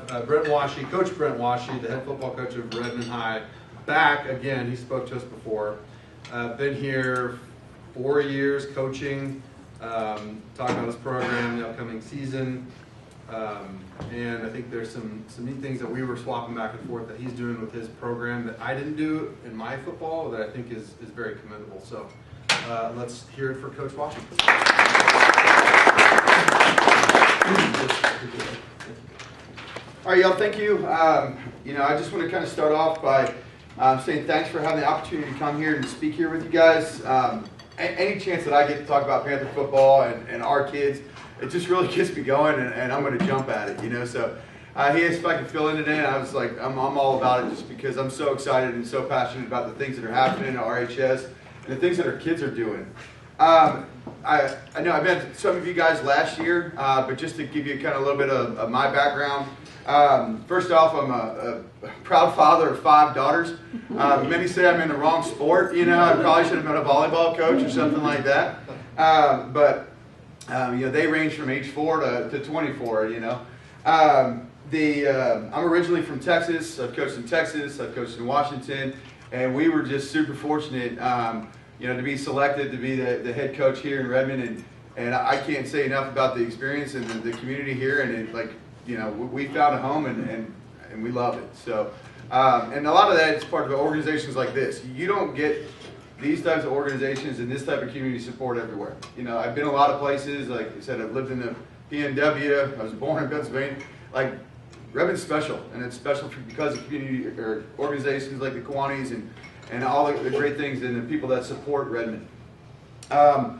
have Brent Wasche, Coach Brent Wasche, the head football coach of Redmond High, back again. He spoke to us before. Been here 4 years coaching, talking about his program, the upcoming season, and I think there's some neat things that we were swapping back and forth that he's doing with his program that I didn't do in my football that I think is very commendable. So let's hear it for Coach Wasche. All right, y'all, thank you. I just want to kind of start off by saying thanks for having the opportunity to come here and speak here with you guys. Any chance that I get to talk about Panther football and our kids, it just really gets me going, and I'm going to jump at it, So he asked if I could fill in today, and I was like, I'm all about it just because I'm so excited and so passionate about the things that are happening at RHS and the things that our kids are doing. I know I met some of you guys last year, but just to give you kind of a little bit of my background. First off, I'm a proud father of 5 daughters. Many say I'm in the wrong sport. I probably should have been a volleyball coach or something like that. But they range from age 4 to 24. I'm originally from Texas. I've coached in Texas. I've coached in Washington, and we were just super fortunate, to be selected to be the head coach here in Redmond. And I can't say enough about the experience and the community here. And we found a home and we love it. So, and a lot of that is part of organizations like this. You don't get these types of organizations and this type of community support everywhere. I've been a lot of places. Like I said, I've lived in the PNW. I was born in Pennsylvania. Redmond's special, and it's special because of community or organizations like the Kiwanis and all the great things and the people that support Redmond. I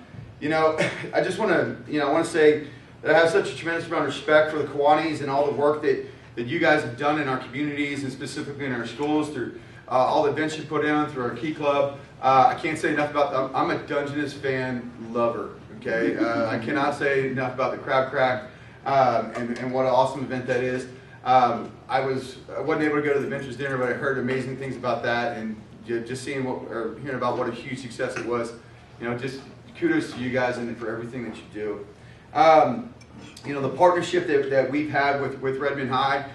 just want to say that I have such a tremendous amount of respect for the Kiwanis and all the work that you guys have done in our communities and specifically in our schools through all the events you put in through our Key Club. I can't say enough about them. I'm a Dungeness fan lover. Okay, I cannot say enough about the Crab Crack and what an awesome event that is. I wasn't able to go to the Ventures dinner, but I heard amazing things about that, and just seeing hearing about what a huge success it was. Just kudos to you guys and for everything that you do. The partnership that we've had with Redmond High,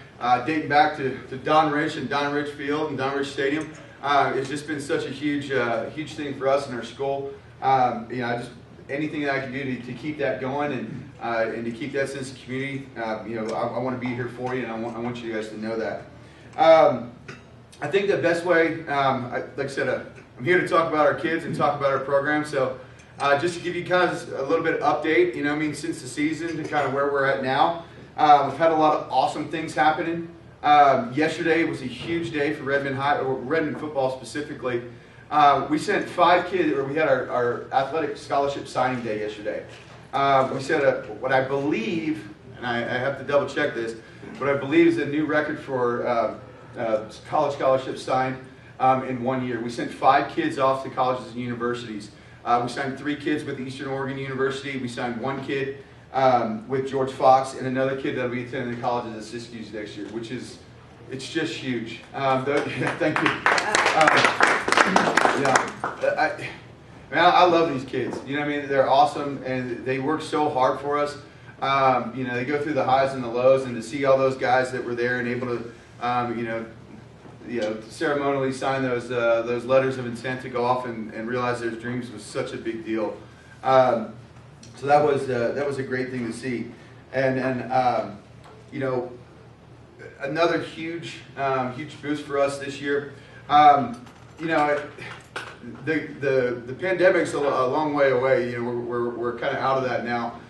dating back to Don Rich and Don Rich Field and Don Rich Stadium, it's just been such a huge thing for us in our school. Just anything that I can do to keep that going and to keep that sense of community. I want to be here for you, and I want you guys to know that. I think the best way, like I said, I'm here to talk about our kids and talk about our program. So just to give you kind of a little bit of update, since the season to kind of where we're at now. We've had a lot of awesome things happening. Yesterday was a huge day for Redmond High, or Redmond football specifically. We sent 5 kids, or we had our athletic scholarship signing day yesterday. We set what I believe, and I have to double check this, what I believe is a new record for college scholarships signed in 1 year. We sent 5 kids off to colleges and universities. We signed 3 kids with Eastern Oregon University. We signed 1 kid with George Fox and another kid that will be attending the college at Siskiyou next year, it's just huge. Thank you. I love these kids. They're awesome, and they work so hard for us. They go through the highs and the lows, and to see all those guys that were there and able to, ceremonially sign those letters of intent to go off and realize their dreams was such a big deal. So that was a great thing to see, and another huge boost for us this year. The pandemic's a long way away. We're kind of out of that now,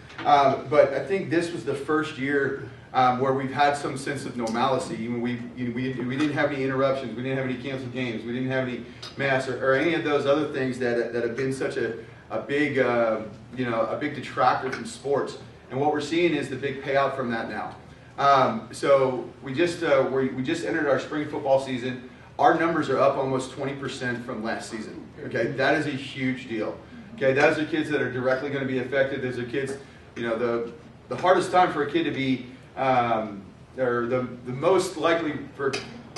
but I think this was the first year where we've had some sense of normalcy. We didn't have any interruptions. We didn't have any canceled games. We didn't have any masks or any of those other things that have been such a big detractor from sports. And what we're seeing is the big payout from that now. So we just entered our spring football season. Our numbers are up almost 20% from last season. Okay, that is a huge deal. Okay, those are kids that are directly going to be affected. Those are kids, the hardest time for a kid to be, or the most likely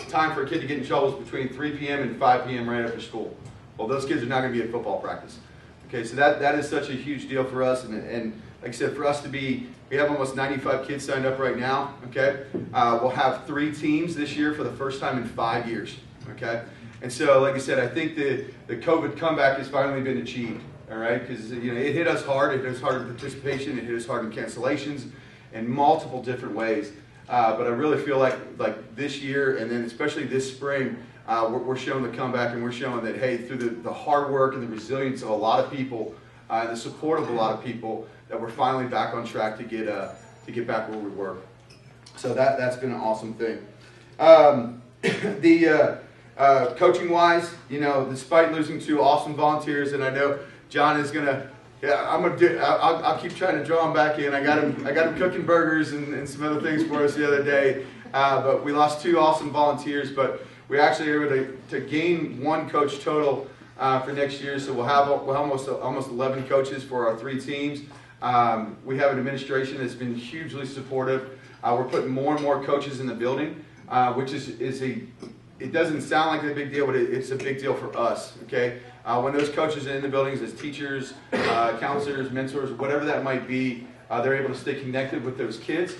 time for a kid to get in trouble is between 3 p.m. and 5 p.m. right after school. Well, those kids are not going to be at football practice. Okay, so that is such a huge deal for us, and like I said, for us to be, we have almost 95 kids signed up right now, okay? We'll have 3 teams this year for the first time in 5 years, okay? And so, like I said, I think the COVID comeback has finally been achieved, all right? Because, you know, it hit us hard. It hit us hard in participation. It hit us hard in cancellations in multiple different ways. But I really feel like this year, and then especially this spring, we're showing the comeback, and we're showing that, hey, through the hard work and the resilience of a lot of people, and the support of a lot of people, that we're finally back on track to get back where we were. So that's been an awesome thing. Coaching wise, you know, despite losing 2 awesome volunteers, and I know John is gonna, I'll keep trying to draw him back in. I got him cooking burgers and some other things for us the other day. But we lost 2 awesome volunteers, but we actually are able to gain 1 coach total for next year. So we'll have almost 11 coaches for our 3 teams. We have an administration that's been hugely supportive. We're putting more and more coaches in the building, which it doesn't sound like a big deal, but it's a big deal for us, okay? When those coaches are in the buildings as teachers, counselors, mentors, whatever that might be, they're able to stay connected with those kids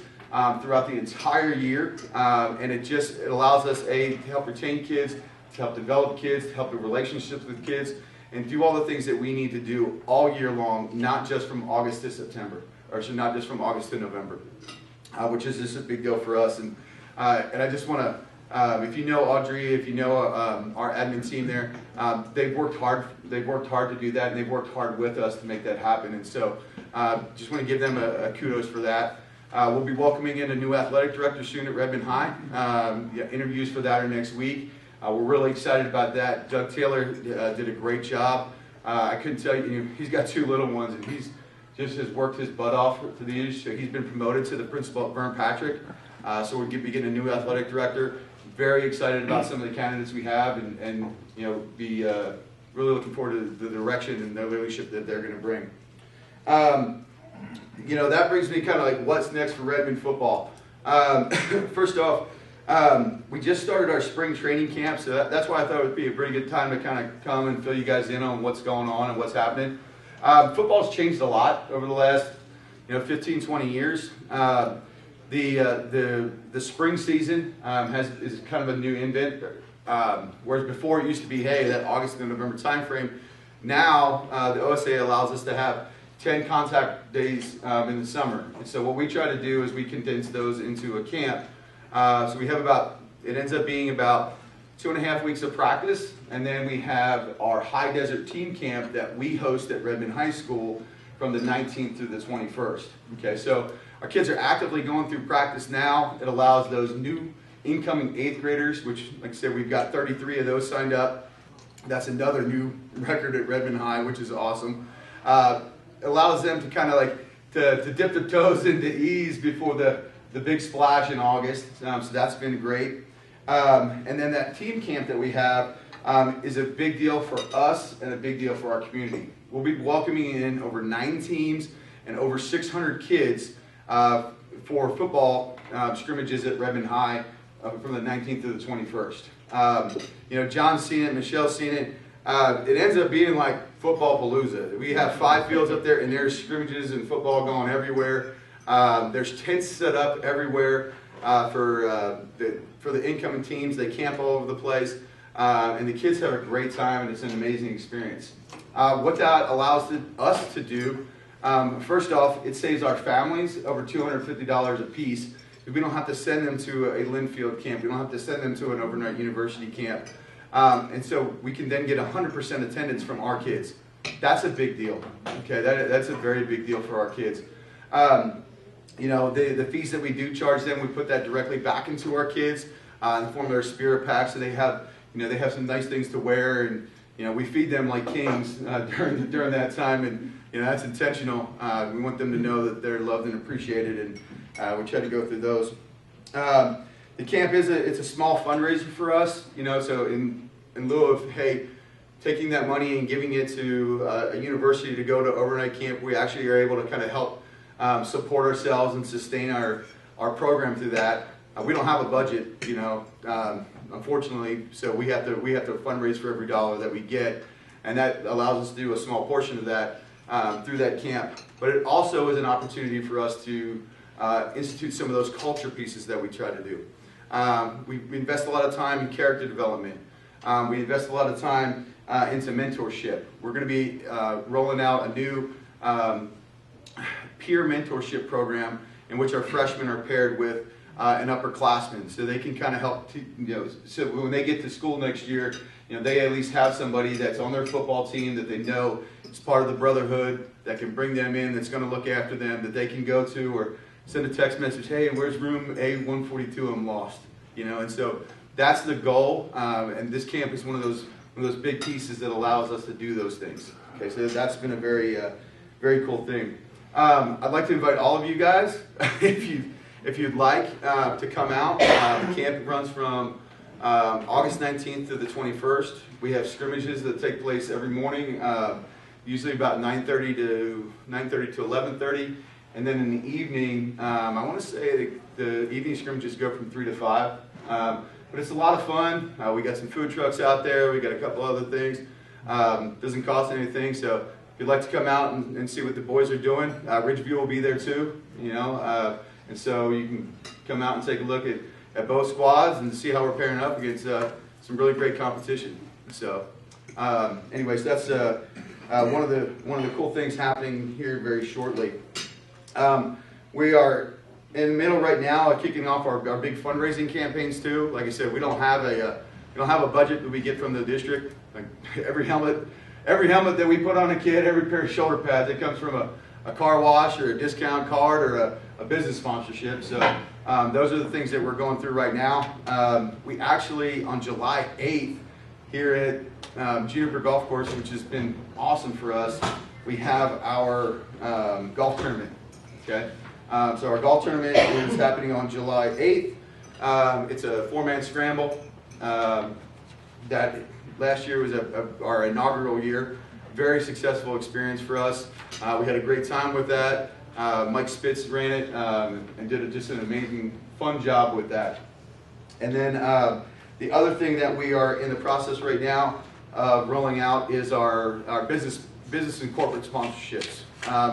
throughout the entire year. And it allows us, to help retain kids, to help develop kids, to help build relationships with kids, and do all the things that we need to do all year long, not just from August to September, or so not just from August to November, which is just a big deal for us. And I just want to, if you know Audrey, if you know our admin team there, they've worked hard. They've worked hard to do that, and they've worked hard with us to make that happen. And so, just want to give them a kudos for that. We'll be welcoming in a new athletic director soon at Redmond High. Interviews for that are next week. We're really excited about that. Doug Taylor did a great job. I couldn't tell you, he's got 2 little ones, and he's just has worked his butt off for these. So he's been promoted to the principal at Vern Patrick. So we'll be getting a new athletic director. Very excited about some of the candidates we have, and you know, be really looking forward to the direction and the leadership that they're going to bring. You know, that brings me kind of like what's next for Redmond football. First off, we just started our spring training camp, so that's why I thought it would be a pretty good time to kind of come and fill you guys in on what's going on and what's happening. Football's changed a lot over the last 15, 20 years. The spring season is kind of a new invent, whereas before it used to be, hey, that August and November time frame. Now the OSA allows us to have 10 contact days in the summer. And so what we try to do is we condense those into a camp. So we have it ends up being about 2.5 weeks of practice, and then we have our high desert team camp that we host at Redmond High School from the 19th through the 21st. Okay, so our kids are actively going through practice now. It allows those new incoming 8th graders, which, like I said, we've got 33 of those signed up. That's another new record at Redmond High, which is awesome. Allows them to kind of like to dip their toes into ease before the big splash in August. So that's been great. And then that team camp that we have is a big deal for us and a big deal for our community. We'll be welcoming in over 9 teams and over 600 kids for football scrimmages at Redmond High from the 19th to the 21st. John's seen it, Michelle's seen it. It ends up being like football palooza. We have 5 fields up there, and there's scrimmages and football going everywhere. There's tents set up everywhere for the incoming teams. They camp all over the place, and the kids have a great time, and it's an amazing experience. What that allows us to do, first off, it saves our families over $250 a piece. We don't have to send them to a Linfield camp. We don't have to send them to an overnight university camp. And so we can then get 100% attendance from our kids. That's a big deal. Okay, that's a very big deal for our kids. The fees that we do charge them, we put that directly back into our kids in the form of their spirit packs. So they have some nice things to wear, and we feed them like kings during that time, and that's intentional. We want them to know that they're loved and appreciated, and we try to go through those. The camp it's a small fundraiser for us, so in lieu of, hey, taking that money and giving it to a university to go to overnight camp, we actually are able to kind of help support ourselves and sustain our program through that. We don't have a budget, unfortunately, so we have to fundraise for every dollar that we get, and that allows us to do a small portion of that. through that camp. But it also is an opportunity for us to institute some of those culture pieces that we try to do. We invest a lot of time in character development. We invest a lot of time into mentorship. We're going to be rolling out a new peer mentorship program in which our freshmen are paired with an upperclassman, so they can kind of help, so when they get to school next year, they at least have somebody that's on their football team that they know is part of the brotherhood, that can bring them in, that's going to look after them, that they can go to, or send a text message, hey, where's room A142? I'm lost. And so that's the goal, and this camp is one of those big pieces that allows us to do those things. Okay, so that's been a very, very cool thing. I'd like to invite all of you guys, if you'd like, to come out. The camp runs from August 19th to the 21st. We have scrimmages that take place every morning, usually about 9:30 to 11:30. And then in the evening, I want to say the evening scrimmages go from 3 to 5. But it's a lot of fun. We got some food trucks out there. We got a couple other things. Doesn't cost anything. So if you'd like to come out and see what the boys are doing, Ridgeview will be there too. And so you can come out and take a look at both squads and see how we're pairing up against some really great competition. So, anyways, that's one of the cool things happening here very shortly. We are in the middle right now of kicking off our big fundraising campaigns too. Like I said, we don't have a budget that we get from the district. Like every helmet that we put on a kid, every pair of shoulder pads, it comes from a car wash or a discount card or a business sponsorship. So those are the things that we're going through right now. We actually, on July 8th, here at Juniper Golf Course, which has been awesome for us, we have our golf tournament. Okay, so our golf tournament is happening on July 8th. It's a 4-man scramble. That last year was our inaugural year. Very successful experience for us. We had a great time with that. Mike Spitz ran it and did just an amazing, fun job with that. And then the other thing that we are in the process right now of rolling out is our business and corporate sponsorships.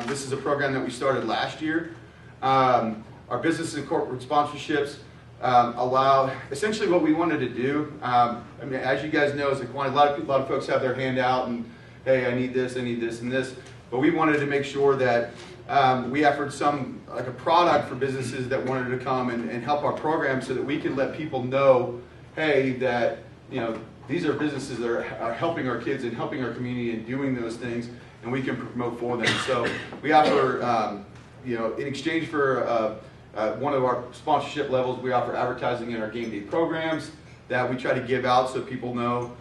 This is a program that we started last year. Our business and corporate sponsorships allow, essentially what we wanted to do, as you guys know, is a lot of folks have their hand out and, hey, I need this, and this. But we wanted to make sure that we offered like a product for businesses that wanted to come and help our program, so that we can let people know, hey, that these are businesses that are helping our kids and helping our community and doing those things, and we can promote for them. So we offer, in exchange for one of our sponsorship levels, we offer advertising in our game day programs that we try to give out so people know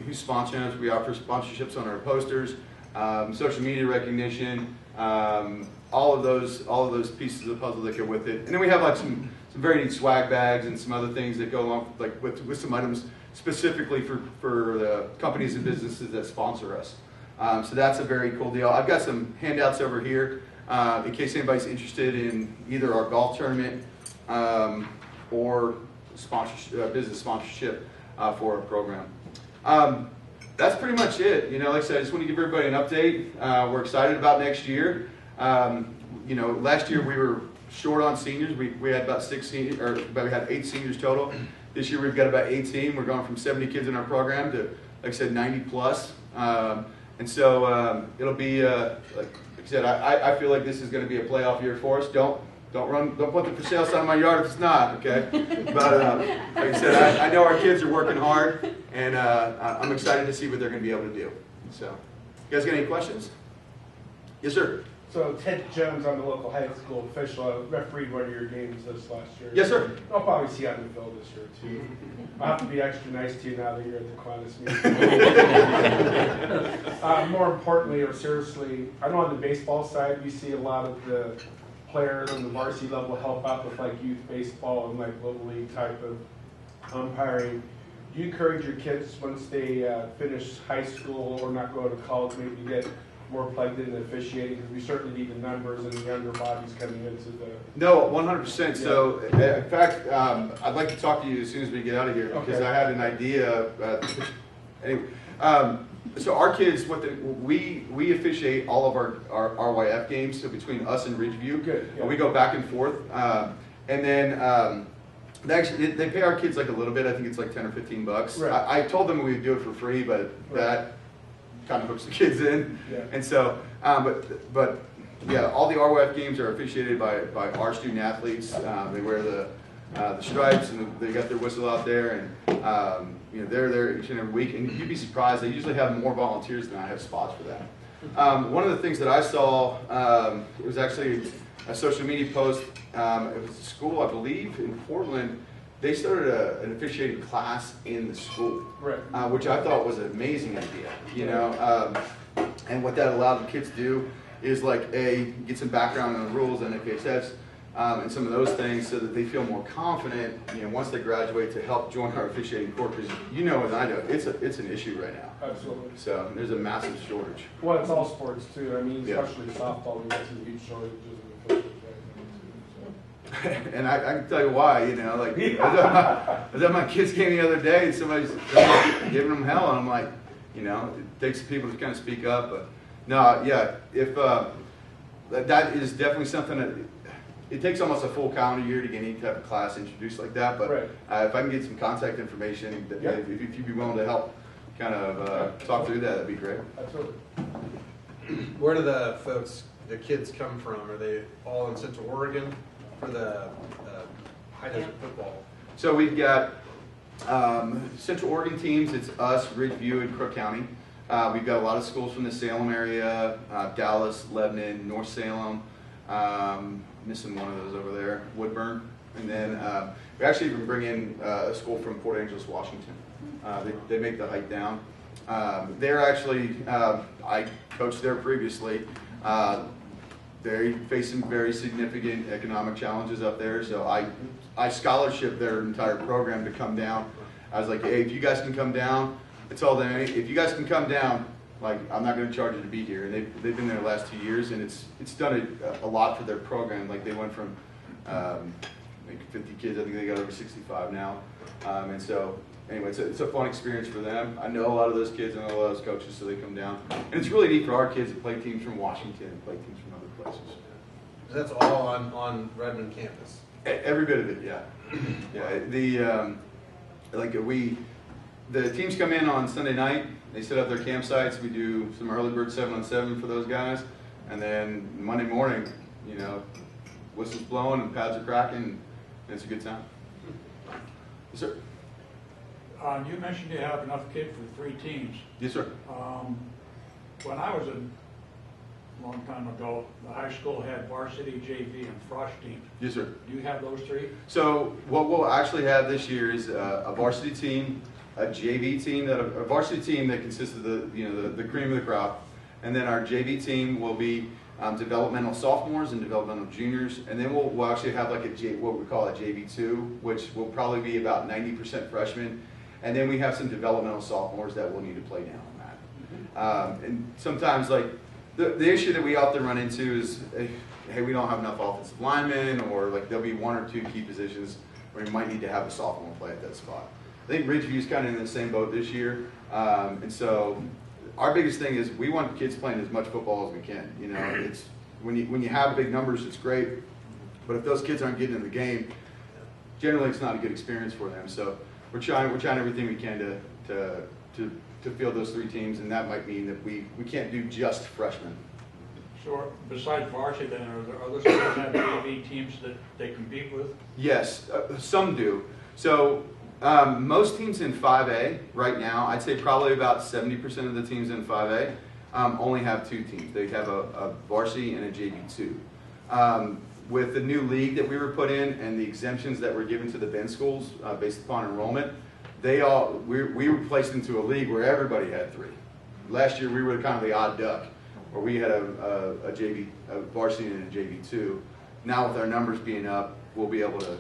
who's sponsoring us. We offer sponsorships on our posters, social media recognition, all of those pieces of the puzzle that go with it. And then we have like some very neat swag bags and some other things that go along with some items specifically for the companies and businesses that sponsor us. So that's a very cool deal. I've got some handouts over here in case anybody's interested in either our golf tournament or business sponsorship for our program. That's pretty much it. Like I said, I just want to give everybody an update. We're excited about next year. Last year we were short on seniors. We had about 6 seniors, but we had 8 seniors total. This year we've got about 18. We're going from 70 kids in our program to, like I said, 90 plus. And so it'll be, like I said, I feel like this is going to be a playoff year for us. Don't put the for sale sign on my yard if it's not, okay? But like I said, I know our kids are working hard, and I'm excited to see what they're going to be able to do. So, you guys got any questions? Yes, sir. So Ted Jones, I'm the local high school official. I refereed one of your games this last year. Yes, sir. I'll probably see you on the field this year too. I'll have to be extra nice to you now that you're at the Kiwanis meeting. More importantly, or seriously, I know on the baseball side we see a lot of the players on the varsity level help out with like youth baseball and like little league type of umpiring. Do you encourage your kids once they finish high school or not go to college maybe to get more plugged in officiating, because we certainly need the numbers and the younger bodies coming into the... No, 100%. Yeah. So, in fact, I'd like to talk to you as soon as we get out of here, because I had an idea. Anyway, So our kids, we officiate all of our RYF games, so between us and Ridgeview. Good, yeah. And we go back and forth. And then they pay our kids like a little bit. I think it's like 10 or 15 bucks. Right. I told them we would do it for free, but that kind of hooks the kids in. Yeah. And so, but yeah, all the RYF games are officiated by our student athletes. They wear the stripes and they got their whistle out there, and they're there each and every week. And you'd be surprised, they usually have more volunteers than I have spots for that. One of the things that I saw, it was actually a social media post. It was a school, I believe, in Portland. They started an officiating class in the school, Right. Which I thought was an amazing idea. And what that allowed the kids to do is get some background on the rules and FHS and some of those things, so that they feel more confident, once they graduate, to help join our officiating corps. Because as I know, it's an issue right now. Absolutely. So there's a massive shortage. Well, it's all sports too. I mean, Yeah. especially softball, we got some huge shortages of officials right now too. And I can tell you why, I was at my kids' game the other day, and somebody's giving them hell, and I'm like, it takes people to kind of speak up. But no, yeah, if that is definitely something that it takes almost a full calendar year to get any type of class introduced like that. But Right. If I can get some contact information, Yeah. if you'd be willing to help kind of talk through that, that'd be great. Absolutely. Where do the kids come from? Are they all in Central Oregon for the high desert football? So we've got Central Oregon teams. It's us, Ridgeview, and Crook County. We've got a lot of schools from the Salem area, Dallas, Lebanon, North Salem. Missing one of those over there, Woodburn. And then we actually even bring in a school from Port Angeles, Washington. They make the hike down. They're actually, I coached there previously. They face some very significant economic challenges up there, so I scholarship their entire program to come down. I was like, hey, if you guys can come down, I told them, if you guys can come down, I'm not going to charge you to be here. And they've been there the last 2 years, and it's done a lot for their program. They went from 50 kids, I think they got over 65 now. And so anyway, it's a fun experience for them. I know a lot of those kids, I know a lot of those coaches, so they come down. And it's really neat for our kids to play teams from Washington and play teams from other places. That's all on Redmond campus. Every bit of it, yeah. Yeah, the teams come in on Sunday night. They set up their campsites. We do some early bird 7-on-7 for those guys, and then Monday morning, whistles blowing and pads are cracking, and it's a good time. Yes, sir. You mentioned you have enough kids for 3 teams. Yes, sir. When I was a long time ago, the high school had varsity, JV, and frosh teams. Yes, sir. Do you have those 3? So what we'll actually have this year is a varsity team, a JV team, a varsity team that consists of the cream of the crop, and then our JV team will be developmental sophomores and developmental juniors, and then we'll actually have what we call a JV2, which will probably be about 90% freshmen, and then we have some developmental sophomores that will need to play down on that. And sometimes the issue that we often run into is, hey, we don't have enough offensive linemen, or there'll be 1 or 2 key positions where we might need to have a sophomore play at that spot. I think Ridgeview's kind of in the same boat this year, and so our biggest thing is we want kids playing as much football as we can. It's when you have big numbers, it's great, but if those kids aren't getting in the game, generally it's not a good experience for them. So we're trying everything we can to field those 3 teams, and that might mean that we can't do just freshmen. So besides varsity, then are there other schools that have JV teams that they compete with? Yes, some do. So most teams in 5A right now, I'd say probably about 70% of the teams in 5A only have 2 teams. They have a varsity and a JV2. With the new league that we were put in and the exemptions that were given to the Ben schools based upon enrollment, we were placed into a league where everybody had 3. Last year we were kind of the odd duck, where we had a varsity and a JV2. Now with our numbers being up, we'll be able to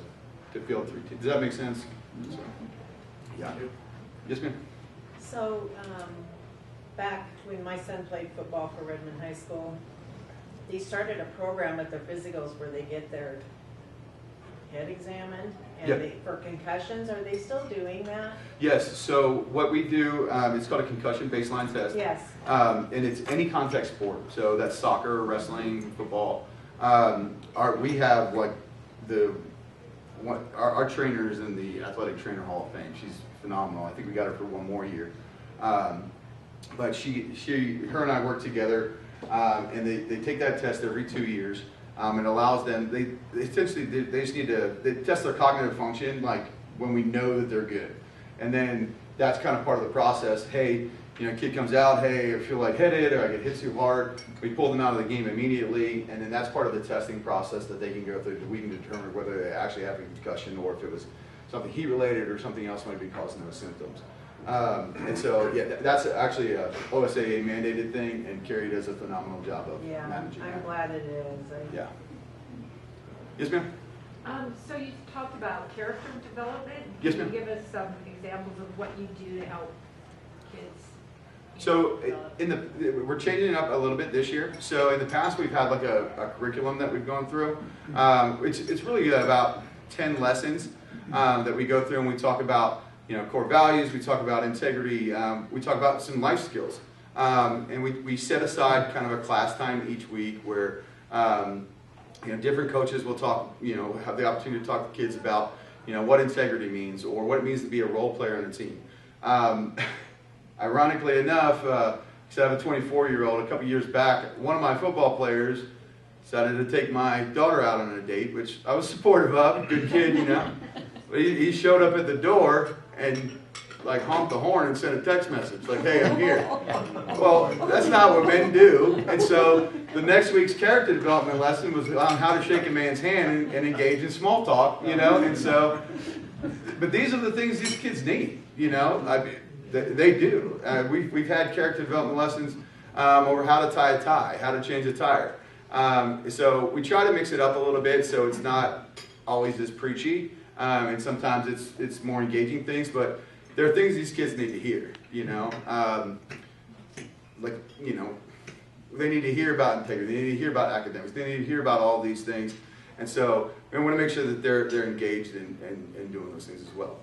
field 3 teams. Does that make sense? So, yeah. Yes, ma'am. So, back when my son played football for Redmond High School, they started a program with their physicals where they get their get examined? And Yeah. for concussions, are they still doing that? Yes, so what we do, it's called a concussion baseline test. Yes. And it's any contact sport, so that's soccer, wrestling, football. We have like our trainer is in the Athletic Trainer Hall of Fame. She's phenomenal. I think we got her for one more year. But her and I work together, and they take that test every 2 years. It allows them, they essentially, they just need to, they test their cognitive function, like when we know that they're good. And then that's kind of part of the process. Hey, kid comes out, hey, I feel lightheaded or I get hit too hard. We pull them out of the game immediately, and then that's part of the testing process that they can go through. We can determine whether they actually have a concussion or if it was something heat related or something else might be causing those symptoms. And so, yeah, that's actually a OSAA mandated thing, and Carrie does a phenomenal job of Yeah, managing I'm that. glad it is. Yeah. Yes, ma'am? So you talked about character development. Yes, Can ma'am. you give us some examples of what you do to help kids? So develop? we're changing it up a little bit this year. So in the past, we've had like a curriculum that we've gone through. It's really about 10 lessons that we go through, and we talk about core values. We talk about integrity. We talk about some life skills, and we set aside kind of a class time each week where different coaches will talk. Have the opportunity to talk to kids about what integrity means or what it means to be a role player on a team. Ironically enough, because I have a 24-year-old, a couple years back, one of my football players decided to take my daughter out on a date, which I was supportive of, good kid, But he showed up at the door and like honked the horn and sent a text message like, hey, I'm here. Well, that's not what men do. And so the next week's character development lesson was on how to shake a man's hand and engage in small talk, And so, but these are the things these kids need, They do. We've had character development lessons over how to tie a tie, how to change a tire. So we try to mix it up a little bit so it's not always as preachy, and sometimes it's more engaging things. But there are things these kids need to hear. They need to hear about integrity. They need to hear about academics. They need to hear about all these things. And so we want to make sure that they're engaged in doing those things as well.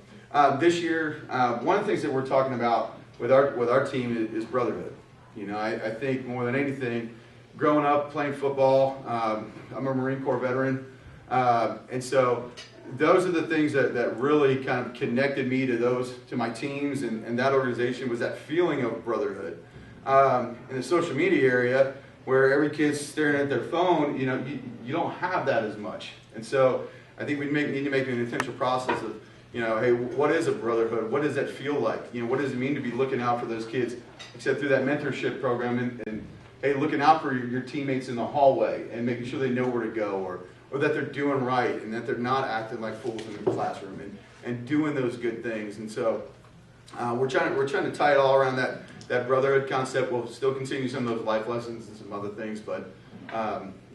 This year, one of the things that we're talking about with our team is brotherhood. I think more than anything, growing up playing football, I'm a Marine Corps veteran, and so those are the things that really kind of connected me to my teams and that organization was that feeling of brotherhood. In the social media area, where every kid's staring at their phone, you don't have that as much, and so I think we need to make an intentional process of hey, what is a brotherhood? What does that feel like? What does it mean to be looking out for those kids, except through that mentorship program and hey, looking out for your teammates in the hallway and making sure they know where to go or that they're doing right and that they're not acting like fools in the classroom and doing those good things. And so we're trying to tie it all around that brotherhood concept. We'll still continue some of those life lessons and some other things, but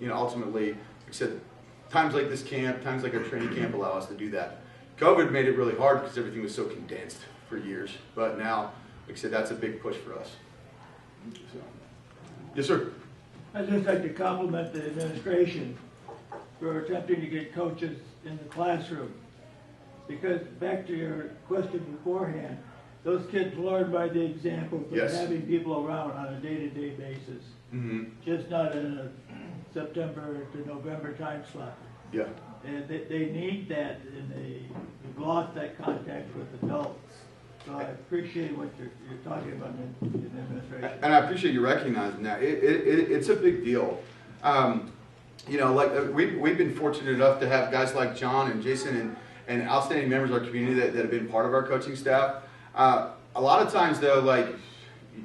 ultimately, like I said, times like this camp, times like our training camp allow us to do that. COVID made it really hard because everything was so condensed for years. But now, like I said, that's a big push for us. So. Yes, sir. I'd just like to compliment the administration for attempting to get coaches in the classroom. Because back to your question beforehand, those kids learn by the example of Yes. having people around on a day-to-day basis. Mm-hmm. Just not in a September to November time slot. Yeah. And they need that, and they've lost that contact with adults. So I appreciate what you're talking about in the administration. And I appreciate you recognizing that. It's a big deal. We've been fortunate enough to have guys like John and Jason and outstanding members of our community that have been part of our coaching staff. A lot of times, though, like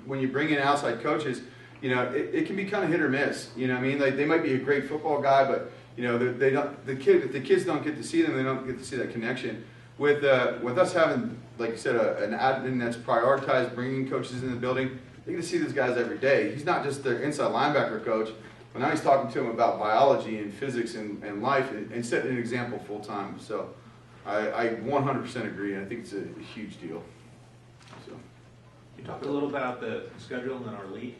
when you bring in outside coaches, it can be kind of hit or miss. Like they might be a great football guy, but if the kids don't get to see them, they don't get to see that connection. With us having, like you said, an admin that's prioritized bringing coaches in the building, they get to see these guys every day. He's not just their inside linebacker coach, but now he's talking to them about biology and physics and life and setting an example full time. So I 100% agree, and I think it's a huge deal. So, Can you talk a little about the schedule in our league?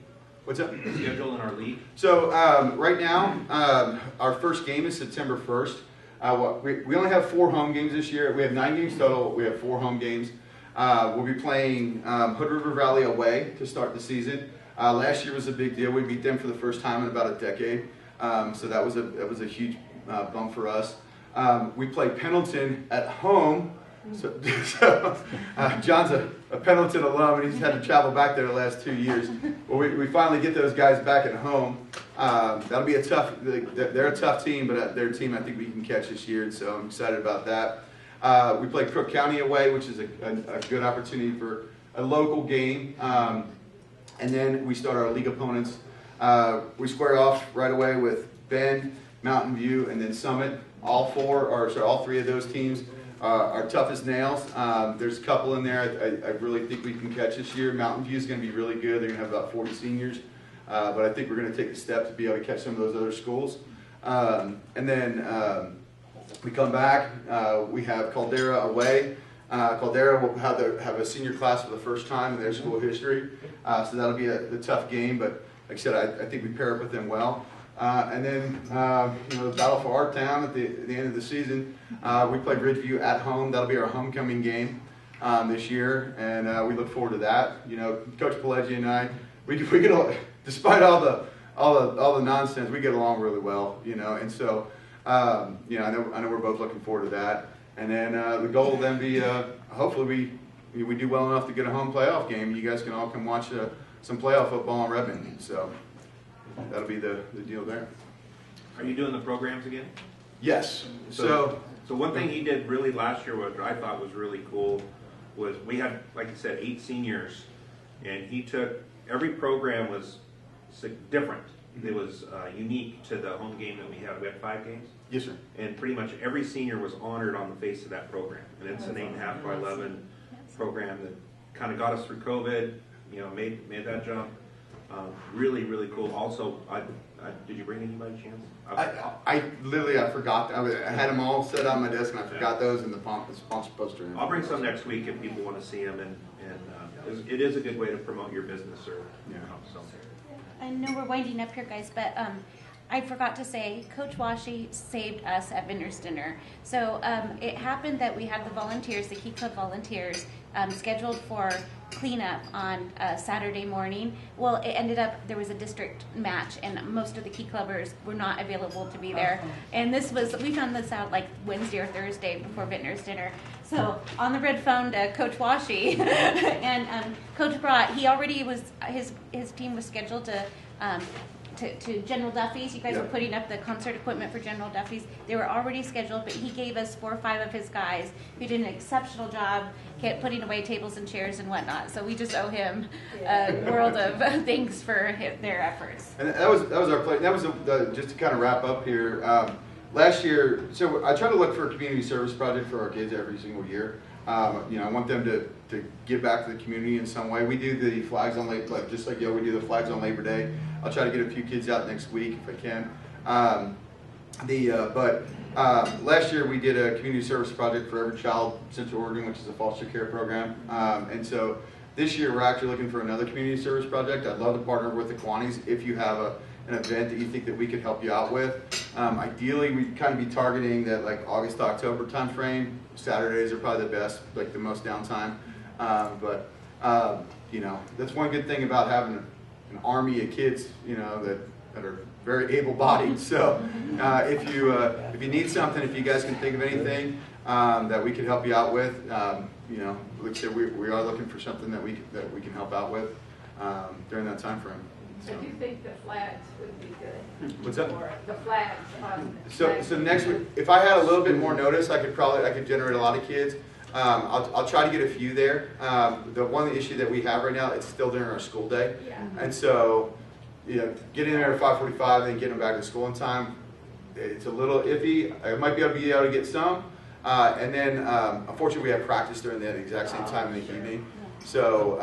what's up? The schedule in our league? So right now, our first game is September 1st. We only have 4 home games this year. We have 9 games total. We have 4 home games. We'll be playing Hood River Valley away to start the season. Last year was a big deal. We beat them for the first time in about a decade. So that was a huge bump for us. We play Pendleton at home. So John's a Pendleton alum, and he's had to travel back there the last 2 years. Well, we finally get those guys back at home. That'll be a tough. They're a tough team, but their team I think we can catch this year, and so I'm excited about that. We play Crook County away, which is a good opportunity for a local game. And then we start our league opponents. We square off right away with Bend, Mountain View, and then Summit. All 3 of those teams are tough as nails. There's a couple in there I really think we can catch this year. Mountain View is going to be really good. They're going to have about 40 seniors. But I think we're going to take a step to be able to catch some of those other schools. And then we come back. We have Caldera away. Caldera will have a senior class for the first time in their school history. So that'll be a tough game. But like I said, I think we pair up with them well. And then, the battle for our town at the end of the season, we play Ridgeview at home. That'll be our homecoming game this year, and we look forward to that. Coach Pileggi and I, we get despite all the nonsense, we get along really well. And so I know we're both looking forward to that. And then the goal will then be hopefully we do well enough to get a home playoff game. You guys can all come watch some playoff football in Redmond. So. That'll be the deal there. Are you doing the programs again? Yes. So one thing he did really last year, what I thought was really cool, was we had, like you said, 8 seniors, and he took, every program was different. It was unique to the home game that we had. We had 5 games. Yes, sir. And pretty much every senior was honored on the face of that program. And it's an 8.5 by 11 program that kind of got us through COVID, made that jump. Really, really cool. Also, did you bring any by chance? I forgot. I had them all set on my desk, and I forgot those in the sponsor poster. I'll bring some next week if people want to see them, and it is a good way to promote your business. So. I know we're winding up here, guys, but I forgot to say, Coach Wasche saved us at Vendor's Dinner. So it happened that we had the volunteers, the Key Club volunteers, scheduled for cleanup on Saturday morning. Well, it ended up there was a district match, and most of the Key Clubbers were not available to be there. And we found this out like Wednesday or Thursday before Vintner's Dinner. So on the red phone to Coach Wasche, and Coach brought. He already was his team was scheduled to General Duffy's. You guys were putting up the concert equipment for General Duffy's. They were already scheduled, but he gave us 4 or 5 of his guys who did an exceptional job putting away tables and chairs and whatnot. So we just owe him a world of thanks for their efforts. And that was our play. That was just to kind of wrap up here. Last year, so I try to look for a community service project for our kids every single year. I want them to give back to the community in some way. We do the flags on Labor Day, just like we do the flags on Labor Day. I'll try to get a few kids out next week if I can. Last year we did a community service project for Every Child Central Oregon, which is a foster care program. And so this year we're actually looking for another community service project. I'd love to partner with the Kiwanis if you have an event that you think that we could help you out with. Ideally, we'd kind of be targeting that like August to October time frame. Saturdays are probably the best, like the most downtime. That's one good thing about having an army of kids, that are very able-bodied. So if you need something, if you guys can think of anything that we could help you out with, like I said, we are looking for something that we can help out with during that time frame. I do think the flags would be good. What's that? Or the flags on. So next week, if I had a little bit more notice, I could generate a lot of kids. I'll try to get a few there. The one issue that we have right now, it's still during our school day, and so getting there at 5:45 and then getting them back to school in time, it's a little iffy. I might be able to get some, and then unfortunately we have practice during that exact same time in the evening. So,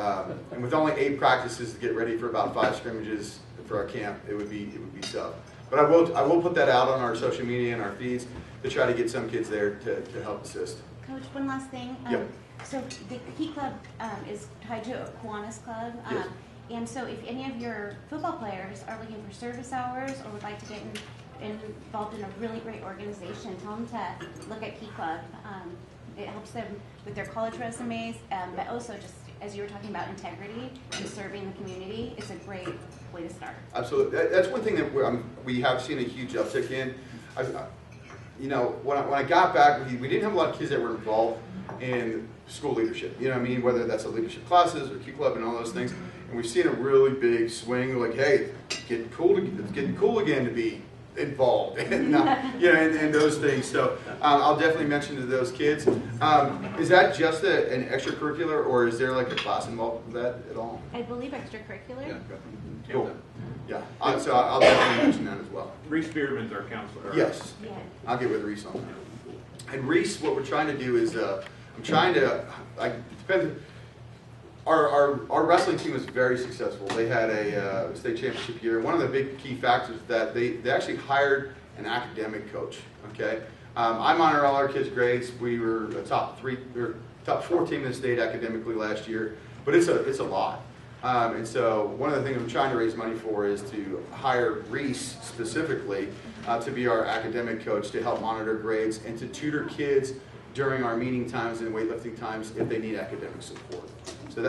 and with only 8 practices to get ready for about 5 scrimmages for our camp, it would be tough. But I will put that out on our social media and our feeds to try to get some kids there to help assist. Coach, one last thing. Yep. So the Key Club is tied to a Kiwanis Club. Yes. And so if any of your football players are looking for service hours or would like to get involved in a really great organization, tell them to look at Key Club. It helps them with their college resumes, but also just as you were talking about integrity and serving the community, it's a great way to start. Absolutely. That's one thing that we have seen a huge uptick in. You know, when I got back, we didn't have a lot of kids that were involved in school leadership. You know what I mean? Whether that's the leadership classes or Key Club and all those things. And we've seen a really big swing. Like, hey, it's getting cool again to be involved, and you know, and those things. So I'll definitely mention to those kids. Is that just an extracurricular, or is there like a class involved with that at all? I believe extracurricular. Yeah. Cool. Yeah. So I'll definitely mention that as well. Reese Beardman's our counselor. Yes. Yeah. I'll get with Reese on that. And Reese, what we're trying to do is, I'm trying to, our wrestling team was very successful. They had a state championship year. One of the big key factors is that they actually hired an academic coach. Okay, I monitor all our kids' grades. We were a top 4 team in the state academically last year, but it's a lot. And so one of the things I'm trying to raise money for is to hire Reese specifically to be our academic coach to help monitor grades and to tutor kids during our meeting times and weightlifting times if they need academic support. So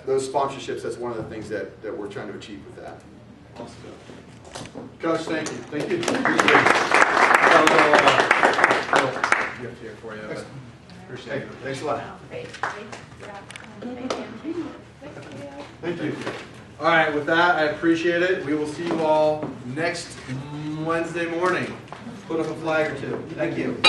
those sponsorships, that's one of the things that we're trying to achieve with that. Awesome. Coach, thank you. Thank you. Appreciate it. That was a little gift here for you. But appreciate it. Thanks a lot. Great, great job. Thank you. All right, with that, I appreciate it. We will see you all next Wednesday morning. Put up a flag or two. Thank you.